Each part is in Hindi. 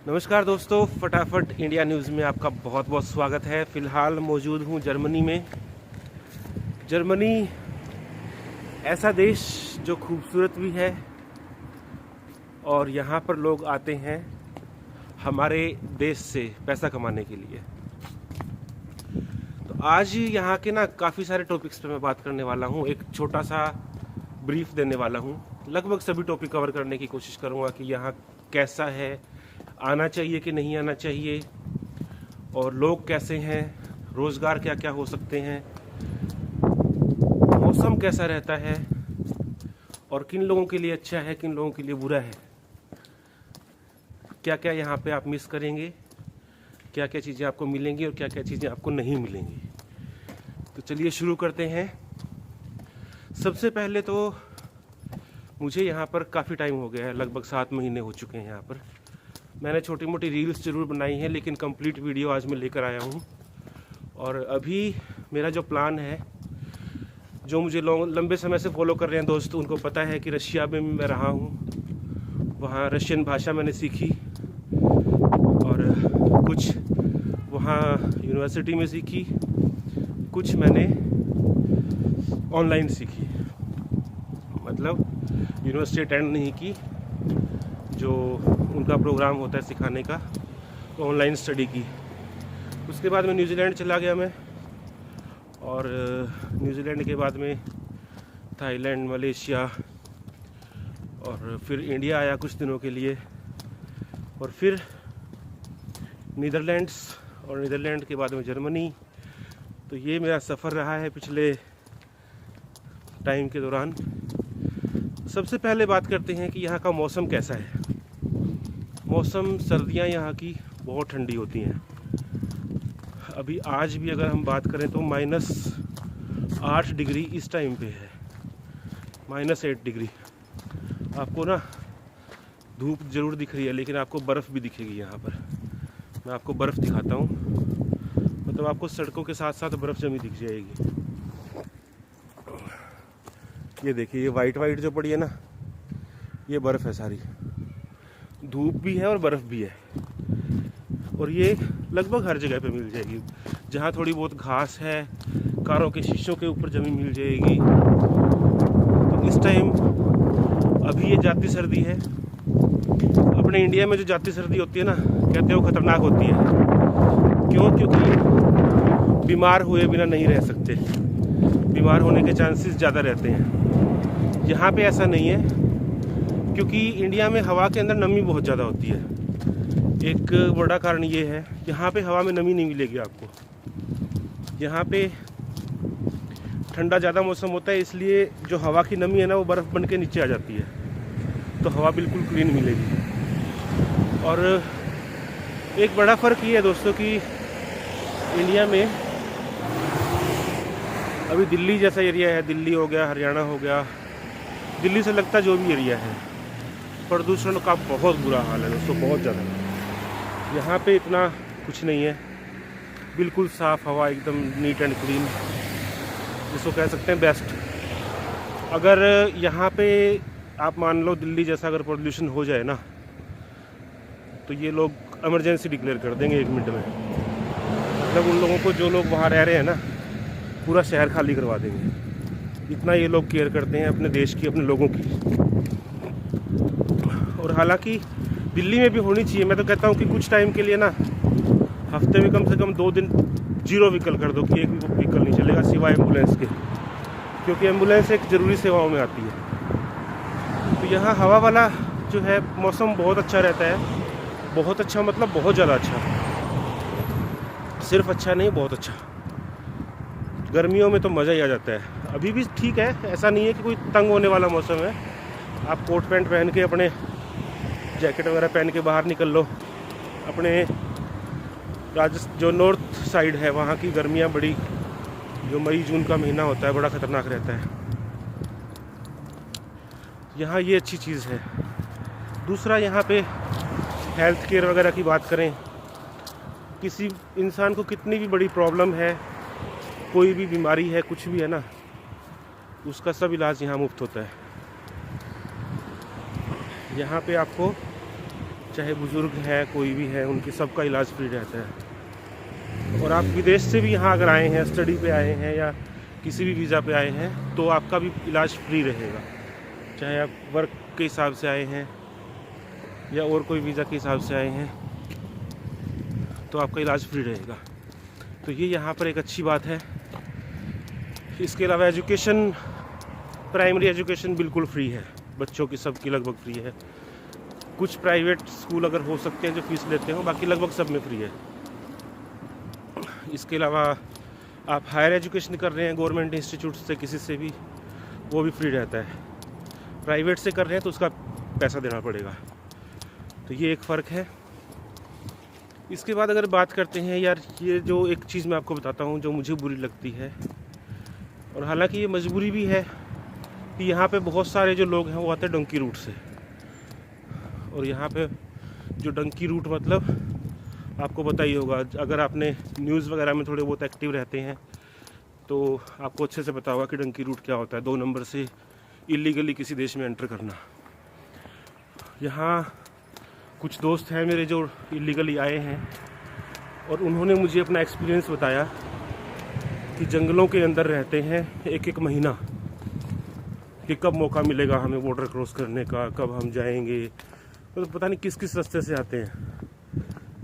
नमस्कार दोस्तों, फटाफट इंडिया न्यूज़ में आपका बहुत बहुत स्वागत है। फ़िलहाल मौजूद हूँ जर्मनी में। जर्मनी ऐसा देश जो खूबसूरत भी है और यहाँ पर लोग आते हैं हमारे देश से पैसा कमाने के लिए। तो आज यहाँ के काफ़ी सारे टॉपिक्स पे मैं बात करने वाला हूँ। एक छोटा सा ब्रीफ देने वाला हूँ। लगभग सभी टॉपिक कवर करने की कोशिश करूँगा कि यहाँ कैसा है, आना चाहिए कि नहीं आना चाहिए, और लोग कैसे हैं, रोज़गार क्या क्या हो सकते हैं, मौसम कैसा रहता है और किन लोगों के लिए अच्छा है, किन लोगों के लिए बुरा है, क्या क्या यहाँ पे आप मिस करेंगे, क्या क्या चीज़ें आपको मिलेंगी और क्या क्या चीज़ें आपको नहीं मिलेंगी। तो चलिए शुरू करते हैं। सबसे पहले तो मुझे यहाँ पर काफ़ी टाइम हो गया है, लगभग 7 महीने हो चुके हैं यहाँ पर। मैंने छोटी मोटी रील्स ज़रूर बनाई हैं, लेकिन कंप्लीट वीडियो आज मैं लेकर आया हूँ। और अभी मेरा जो प्लान है, जो मुझे लंबे समय से फॉलो कर रहे हैं दोस्त, उनको पता है कि रशिया में मैं रहा हूँ। वहाँ रशियन भाषा मैंने सीखी और कुछ वहाँ यूनिवर्सिटी में सीखी, कुछ मैंने ऑनलाइन सीखी। मतलब यूनिवर्सिटी अटेंड नहीं की, जो उनका प्रोग्राम होता है सिखाने का, तो ऑनलाइन स्टडी की। उसके बाद में न्यूजीलैंड चला गया मैं, और न्यूजीलैंड के बाद में थाईलैंड, मलेशिया, और फिर इंडिया आया कुछ दिनों के लिए, और फिर नीदरलैंड्स, और नीदरलैंड के बाद में जर्मनी। तो ये मेरा सफ़र रहा है पिछले टाइम के दौरान। सबसे पहले बात करते हैं कि यहाँ का मौसम कैसा है। मौसम, सर्दियाँ यहाँ की बहुत ठंडी होती हैं। अभी आज भी अगर हम बात करें तो -8 डिग्री इस टाइम पे है, -8 डिग्री। आपको धूप ज़रूर दिख रही है, लेकिन आपको बर्फ़ भी दिखेगी यहाँ पर। मैं आपको बर्फ़ दिखाता हूँ, मतलब आपको सड़कों के साथ साथ बर्फ़ जमी दिख जाएगी। ये देखिए, ये वाइट जो पड़ी है ना, ये बर्फ़ है सारी। धूप भी है और बर्फ़ भी है, और ये लगभग हर जगह पे मिल जाएगी। जहाँ थोड़ी बहुत घास है, कारों के शीशों के ऊपर जमी मिल जाएगी। तो इस टाइम अभी ये जाती सर्दी है। अपने इंडिया में जो जाती सर्दी होती है ना, कहते हैं वो ख़तरनाक होती है। क्यों? क्योंकि बीमार हुए बिना नहीं रह सकते, बीमार होने के चांसेस ज़्यादा रहते हैं। यहाँ पे ऐसा नहीं है, क्योंकि इंडिया में हवा के अंदर नमी बहुत ज़्यादा होती है। एक बड़ा कारण ये है, यहाँ पे हवा में नमी नहीं मिलेगी आपको। यहाँ पे ठंडा ज़्यादा मौसम होता है, इसलिए जो हवा की नमी है ना, वो बर्फ़ बन के नीचे आ जाती है, तो हवा बिल्कुल क्लीन मिलेगी। और एक बड़ा फ़र्क ये है दोस्तों कि इंडिया में अभी दिल्ली जैसा एरिया है, दिल्ली हो गया, हरियाणा हो गया, दिल्ली से लगता जो भी एरिया है, प्रदूषण का बहुत बुरा हाल है दोस्तों, बहुत ज़्यादा। यहाँ पे इतना कुछ नहीं है, बिल्कुल साफ़ हवा, एकदम नीट एंड क्लीन, जिसको कह सकते हैं बेस्ट। अगर यहाँ पे आप मान लो दिल्ली जैसा अगर पोल्यूशन हो जाए ना, तो ये लोग इमरजेंसी डिक्लेयर कर देंगे 1 मिनट में। मतलब उन लोगों को, जो लोग वहाँ रह रहे हैं ना, पूरा शहर खाली करवा देंगे। इतना ये लोग केयर करते हैं अपने देश की, अपने लोगों की। और हालांकि दिल्ली में भी होनी चाहिए। मैं तो कहता हूँ कि कुछ टाइम के लिए हफ्ते में कम से कम 2 दिन 0 व्हीकल कर दो, कि एक भी व्हीकल नहीं चलेगा सिवाय एम्बुलेंस के, क्योंकि एम्बुलेंस एक ज़रूरी सेवाओं में आती है। तो यहाँ हवा वाला जो है मौसम बहुत अच्छा रहता है। बहुत अच्छा मतलब बहुत ज़्यादा अच्छा, सिर्फ अच्छा नहीं, बहुत अच्छा। गर्मियों में तो मज़ा ही आ जाता है। अभी भी ठीक है, ऐसा नहीं है कि कोई तंग होने वाला मौसम है। आप कोट पैंट पहन के, अपने जैकेट वगैरह पहन के बाहर निकल लो। अपने जो नॉर्थ साइड है, वहाँ की गर्मियाँ बड़ी, जो मई जून का महीना होता है, बड़ा ख़तरनाक रहता है। यहाँ ये अच्छी चीज़ है। दूसरा, यहाँ पे हेल्थ केयर वगैरह की बात करें, किसी इंसान को कितनी भी बड़ी प्रॉब्लम है, कोई भी बीमारी है, कुछ भी है ना, उसका सब इलाज यहाँ मुफ्त होता है। यहाँ पे आपको चाहे बुज़ुर्ग है कोई भी है, उनकी सबका इलाज फ्री रहता है। और आप विदेश से भी यहाँ अगर आए हैं, स्टडी पे आए हैं या किसी भी वीज़ा पे आए हैं, तो आपका भी इलाज फ्री रहेगा। चाहे आप वर्क के हिसाब से आए हैं या और कोई वीज़ा के हिसाब से आए हैं, तो आपका इलाज फ्री रहेगा। तो ये यहाँ पर एक अच्छी बात है। इसके अलावा एजुकेशन, प्राइमरी एजुकेशन बिल्कुल फ्री है, बच्चों की सबकी लगभग फ्री है। कुछ प्राइवेट स्कूल अगर हो सकते हैं जो फीस लेते हो, बाकी लगभग सब में फ्री है। इसके अलावा आप हायर एजुकेशन कर रहे हैं गवर्नमेंट इंस्टीट्यूट से, किसी से भी, वो भी फ्री रहता है। प्राइवेट से कर रहे हैं तो उसका पैसा देना पड़ेगा। तो ये एक फ़र्क है। इसके बाद अगर बात करते हैं यार, ये जो एक चीज़ मैं आपको बताता हूँ जो मुझे बुरी लगती है, और हालांकि ये मजबूरी भी है, कि यहाँ पे बहुत सारे जो लोग हैं वो आते हैं डंकी रूट से। और यहाँ पे जो डंकी रूट मतलब आपको पता ही होगा, अगर आपने न्यूज़ वगैरह में थोड़े बहुत एक्टिव रहते हैं तो आपको अच्छे से पता होगा कि डंकी रूट क्या होता है। 2 नंबर से इलीगली किसी देश में एंटर करना। यहाँ कुछ दोस्त हैं मेरे जो इलीगली आए हैं, और उन्होंने मुझे अपना एक्सपीरियंस बताया कि जंगलों के अंदर रहते हैं 1-1 महीना, कि कब मौका मिलेगा हमें बॉर्डर क्रॉस करने का, कब हम जाएंगे। तो पता नहीं किस किस रास्ते से आते हैं,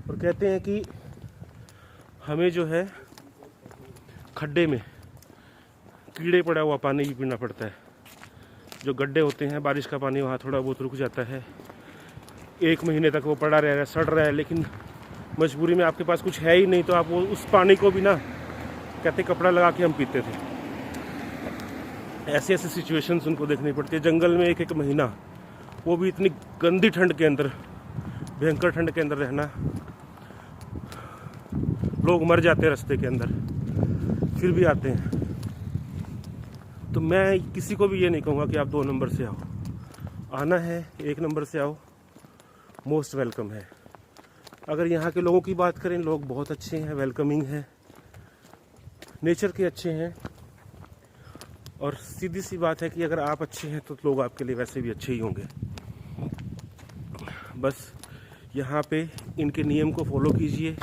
और कहते हैं कि हमें जो है खड्डे में कीड़े पड़ा हुआ पानी भी पीना पड़ता है। जो गड्ढे होते हैं, बारिश का पानी वहाँ थोड़ा बहुत रुक जाता है, 1 महीने तक वो पड़ा रह रहा है, सड़ रहा है, लेकिन मजबूरी में आपके पास कुछ है ही नहीं, तो आप वो उस पानी को भी ना, कहते कपड़ा लगा के हम पीते थे। ऐसे ऐसे सिचुएशंस उनको देखनी पड़ती है जंगल में 1-1 महीना, वो भी इतनी गंदी ठंड के अंदर, भयंकर ठंड के अंदर रहना। लोग मर जाते हैं रास्ते के अंदर, फिर भी आते हैं। तो मैं किसी को भी ये नहीं कहूँगा कि आप 2 नंबर से आओ। आना है 1 नंबर से आओ, मोस्ट वेलकम है। अगर यहाँ के लोगों की बात करें, लोग बहुत अच्छे हैं, वेलकमिंग हैं, नेचर के अच्छे हैं। और सीधी सी बात है कि अगर आप अच्छे हैं तो लोग आपके लिए वैसे भी अच्छे ही होंगे। बस यहाँ पे इनके नियम को फॉलो कीजिए।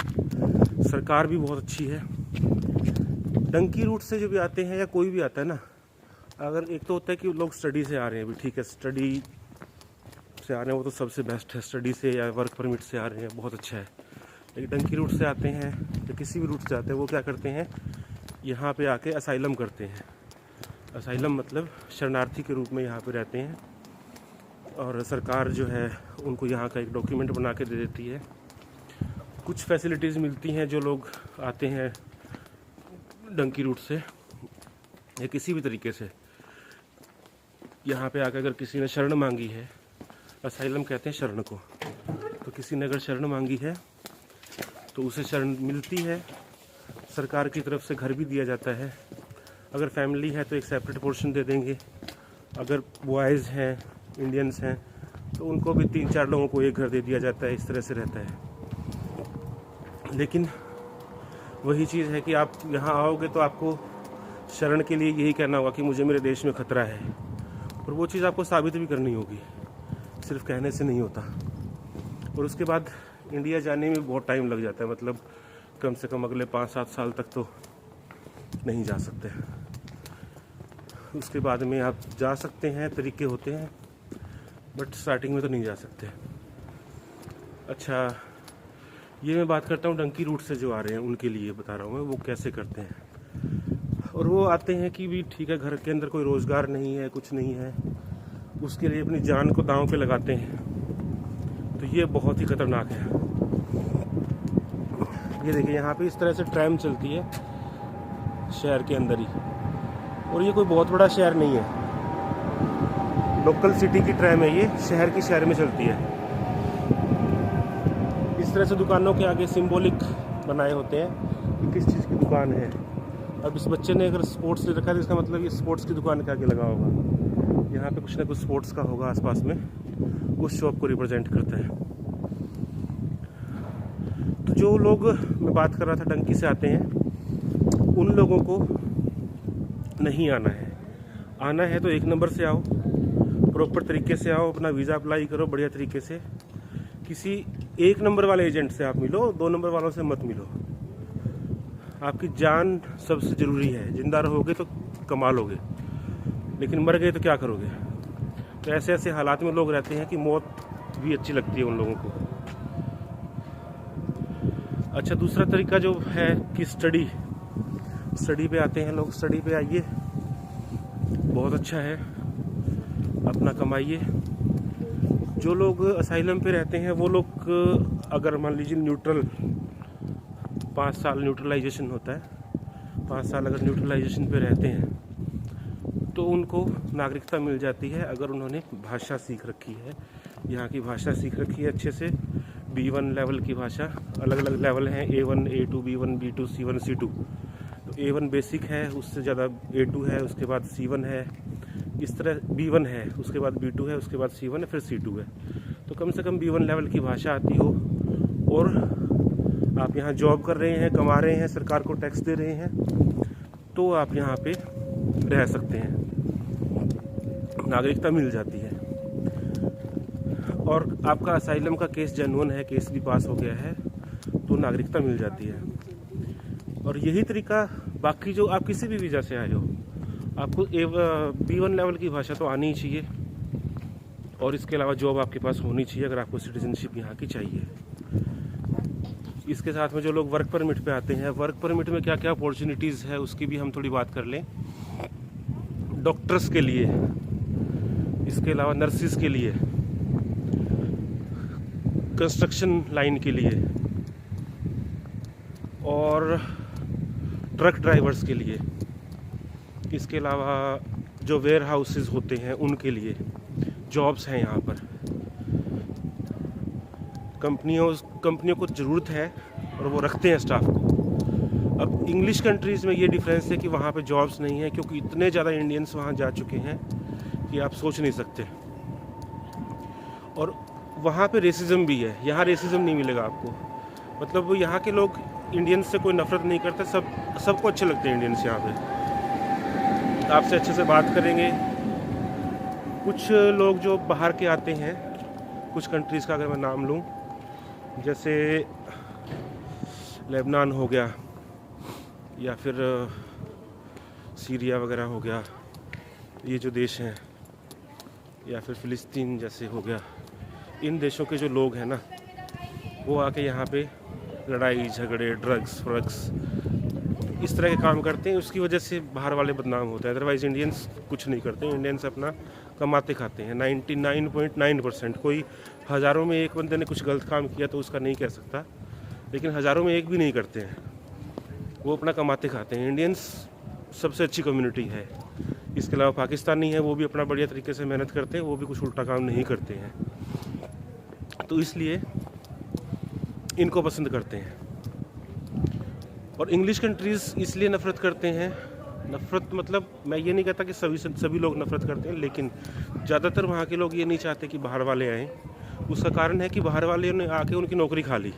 सरकार भी बहुत अच्छी है। डंकी रूट से जो भी आते हैं या कोई भी आता है ना, अगर एक तो होता है कि लोग स्टडी से आ रहे हैं, भी ठीक है, स्टडी से आ रहे हैं, वो तो सबसे बेस्ट है। स्टडी से या वर्क परमिट से आ रहे हैं, बहुत अच्छा है। लेकिन डंकी रूट से आते हैं या किसी भी रूट से आते हैं, वो क्या करते हैं, यहाँ पे आके असाइलम करते हैं। असाइलम मतलब शरणार्थी के रूप में यहाँ पे रहते हैं, और सरकार जो है उनको यहाँ का एक डॉक्यूमेंट बना के दे देती है। कुछ फैसिलिटीज़ मिलती हैं जो लोग आते हैं डंकी रूट से या किसी भी तरीके से। यहाँ पे आकर अगर किसी ने शरण मांगी है, असाइलम कहते हैं शरण को, तो किसी ने अगर शरण मांगी है तो उसे शरण मिलती है। सरकार की तरफ से घर भी दिया जाता है। अगर फैमिली है तो एक सेपरेट पोर्शन दे देंगे। अगर बॉयज़ हैं, इंडियंस हैं, तो उनको भी 3-4 लोगों को एक घर दे दिया जाता है। इस तरह से रहता है। लेकिन वही चीज़ है कि आप यहाँ आओगे तो आपको शरण के लिए यही कहना होगा कि मुझे मेरे देश में खतरा है, और वो चीज़ आपको साबित भी करनी होगी, सिर्फ कहने से नहीं होता। और उसके बाद इंडिया जाने में बहुत टाइम लग जाता है, मतलब कम से कम अगले 5-7 साल तक तो नहीं जा सकते। उसके बाद में आप जा सकते हैं, तरीके होते हैं, बट स्टार्टिंग में तो नहीं जा सकते। अच्छा, ये मैं बात करता हूँ डंकी रूट से जो आ रहे हैं उनके लिए बता रहा हूँ मैं, वो कैसे करते हैं। और वो आते हैं कि भी ठीक है, घर के अंदर कोई रोज़गार नहीं है, कुछ नहीं है, उसके लिए अपनी जान को दांव पे लगाते हैं। तो ये बहुत ही खतरनाक है। ये देखिए, यहाँ पे इस तरह से ट्रैम चलती है शहर के अंदर ही, और ये कोई बहुत बड़ा शहर नहीं है, लोकल सिटी की ट्रैम है ये, शहर की शहर में चलती है। इस तरह से दुकानों के आगे सिंबॉलिक बनाए होते हैं कि किस चीज़ की दुकान है। अब इस बच्चे ने अगर स्पोर्ट्स ले रखा है तो इसका मतलब ये स्पोर्ट्स की दुकान के आगे लगा होगा। यहाँ पे कुछ ना कुछ स्पोर्ट्स का होगा आसपास में, उस शॉप को रिप्रेजेंट करता है। तो जो लोग मैं बात कर रहा था डंकी से आते हैं, उन लोगों को नहीं आना है। आना है तो 1 नंबर से आओ, प्रॉपर तरीके से आओ, अपना वीज़ा अप्लाई करो बढ़िया तरीके से, किसी 1 नंबर वाले एजेंट से आप मिलो, 2 नंबर वालों से मत मिलो। आपकी जान सबसे ज़रूरी है। जिंदा रहोगे तो कमा लोगे, लेकिन मर गए तो क्या करोगे। तो ऐसे ऐसे हालात में लोग रहते हैं कि मौत भी अच्छी लगती है उन लोगों को। अच्छा, दूसरा तरीका जो है कि स्टडी पे आते हैं लोग। स्टडी पे आइए, बहुत अच्छा है, अपना कमाइए। जो लोग असाइलम पे रहते हैं वो लोग, अगर मान लीजिए न्यूट्रल 5 साल न्यूट्रलाइजेशन होता है, 5 साल अगर न्यूट्रलाइजेशन पे रहते हैं तो उनको नागरिकता मिल जाती है अगर उन्होंने भाषा सीख रखी है, यहाँ की भाषा सीख रखी है अच्छे से। B1 लेवल की भाषा, अलग अलग लेवल हैं, A1, A2, B1, B2, C1, C2। तो A1 बेसिक है, उससे ज़्यादा A2 है, उसके बाद C1 है, इस तरह B1 है, उसके बाद B2 है, उसके बाद C1 है, फिर C2 है। तो कम से कम B1 लेवल की भाषा आती हो और आप यहाँ जॉब कर रहे हैं, कमा रहे हैं, सरकार को टैक्स दे रहे हैं, तो आप यहाँ पे रह सकते हैं, नागरिकता मिल जाती है। और आपका असाइलम का केस जेन्युइन है, केस भी पास हो गया है, तो नागरिकता मिल जाती है। और यही तरीका, बाकी जो आप किसी भी वीज़ा से आए हो, आपको B1 लेवल की भाषा तो आनी ही चाहिए, और इसके अलावा जॉब आपके पास होनी चाहिए अगर आपको सिटीजनशिप यहाँ की चाहिए। इसके साथ में जो लोग वर्क परमिट पे आते हैं, वर्क परमिट में क्या क्या अपॉर्चुनिटीज़ है उसकी भी हम थोड़ी बात कर लें। डॉक्टर्स के लिए, इसके अलावा नर्सिस के लिए, कंस्ट्रक्शन लाइन के लिए, और ट्रक ड्राइवर्स के लिए, इसके अलावा जो वेयर हाउसेस होते हैं उनके लिए जॉब्स हैं यहाँ पर। कंपनियों को ज़रूरत है और वो रखते हैं स्टाफ को। अब इंग्लिश कंट्रीज़ में ये डिफरेंस है कि वहाँ पे जॉब्स नहीं है, क्योंकि इतने ज़्यादा इंडियंस वहाँ जा चुके हैं कि आप सोच नहीं सकते। और वहाँ पे रेसिज्म भी है, यहाँ रेसिज्म नहीं मिलेगा आपको। मतलब यहाँ के लोग इंडियंस से कोई नफरत नहीं करते, सबको अच्छे लगते हैं इंडियंस यहाँ पे, आपसे अच्छे से बात करेंगे। कुछ लोग जो बाहर के आते हैं, कुछ कंट्रीज़ का अगर मैं नाम लूँ, जैसे लेबनान हो गया, या फिर सीरिया वगैरह हो गया, ये जो देश हैं, या फिर फ़िलिस्तीन जैसे हो गया, इन देशों के जो लोग हैं ना, वो आके यहाँ पे लड़ाई झगड़े, ड्रग्स इस तरह के काम करते हैं। उसकी वजह से बाहर वाले बदनाम होते हैं। अदरवाइज़ इंडियंस कुछ नहीं करते, इंडियंस अपना कमाते खाते हैं। 99.9%। कोई हज़ारों में एक बंदे ने कुछ गलत काम किया तो उसका नहीं कह सकता, लेकिन हज़ारों में एक भी नहीं करते हैं, वो अपना कमाते खाते हैं। इंडियंस सबसे अच्छी कम्युनिटी है। इसके अलावा पाकिस्तानी है, वो भी अपना बढ़िया तरीके से मेहनत करते हैं, वो भी कुछ उल्टा काम नहीं करते हैं, तो इसलिए इनको पसंद करते हैं। और इंग्लिश कंट्रीज़ इसलिए नफ़रत करते हैं, नफ़रत मतलब मैं ये नहीं कहता कि सभी लोग नफ़रत करते हैं, लेकिन ज़्यादातर वहाँ के लोग ये नहीं चाहते कि बाहर वाले आएँ। उसका कारण है कि बाहर वाले ने आके उनकी नौकरी खा ली,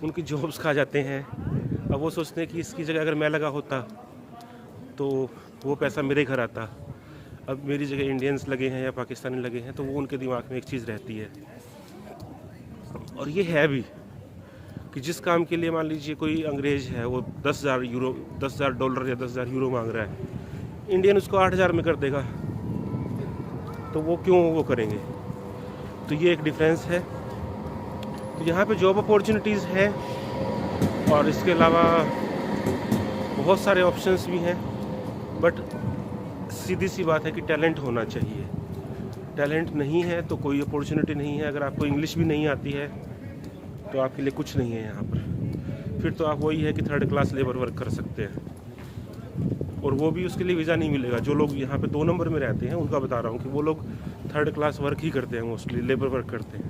उनकी जॉब्स खा जाते हैं। अब वो सोचते हैं कि इसकी जगह अगर मैं लगा होता तो वो पैसा मेरे घर आता। अब मेरी जगह इंडियंस लगे हैं या पाकिस्तानी लगे हैं, तो वो उनके दिमाग में एक चीज़ रहती है। और ये है भी कि जिस काम के लिए मान लीजिए कोई अंग्रेज़ है, वो $10,000 या $10,000 मांग रहा है, इंडियन उसको 8,000 में कर देगा, तो वो क्यों वो करेंगे। तो ये एक डिफरेंस है। तो यहाँ पे जॉब अपॉर्चुनिटीज़ है, और इसके अलावा बहुत सारे ऑप्शंस भी हैं, बट सीधी सी बात है कि टैलेंट होना चाहिए। टैलेंट नहीं है तो कोई अपॉर्चुनिटी नहीं है। अगर आपको इंग्लिश भी नहीं आती है तो आपके लिए कुछ नहीं है यहाँ पर। फिर तो आप वही है कि 3rd क्लास लेबर वर्क कर सकते हैं, और वो भी उसके लिए वीज़ा नहीं मिलेगा। जो लोग यहाँ पे 2 नंबर में रहते हैं उनका बता रहा हूँ कि वो लोग 3rd क्लास वर्क ही करते हैं, मोस्टली लेबर वर्क करते हैं।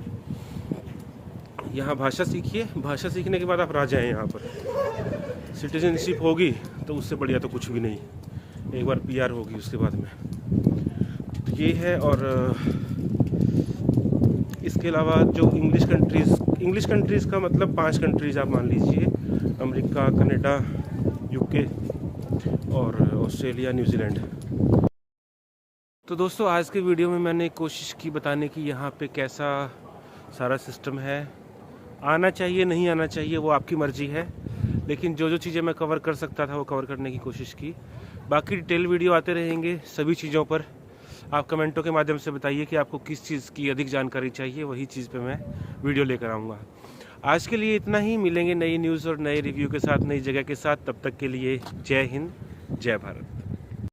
यहाँ भाषा सीखिए, भाषा सीखने के बाद आप राजा हैं यहाँ पर। सिटीजनशिप होगी तो उससे बढ़िया तो कुछ भी नहीं, एक बार PR होगी उसके बाद में। तो ये है। और इसके अलावा जो इंग्लिश कंट्रीज़ का मतलब 5 कंट्रीज़ आप मान लीजिए, अमेरिका, कनाडा, UK और ऑस्ट्रेलिया, न्यूजीलैंड। तो दोस्तों, आज के वीडियो में मैंने कोशिश की बताने की यहाँ पे कैसा सारा सिस्टम है। आना चाहिए नहीं आना चाहिए वो आपकी मर्जी है, लेकिन जो जो चीज़ें मैं कवर कर सकता था वो कवर करने की कोशिश की। बाकी डिटेल वीडियो आते रहेंगे सभी चीज़ों पर। आप कमेंटों के माध्यम से बताइए कि आपको किस चीज़ की अधिक जानकारी चाहिए, वही चीज़ पे मैं वीडियो लेकर आऊँगा। आज के लिए इतना ही। मिलेंगे नई न्यूज़ और नए रिव्यू के साथ, नई जगह के साथ। तब तक के लिए जय हिंद, जय भारत।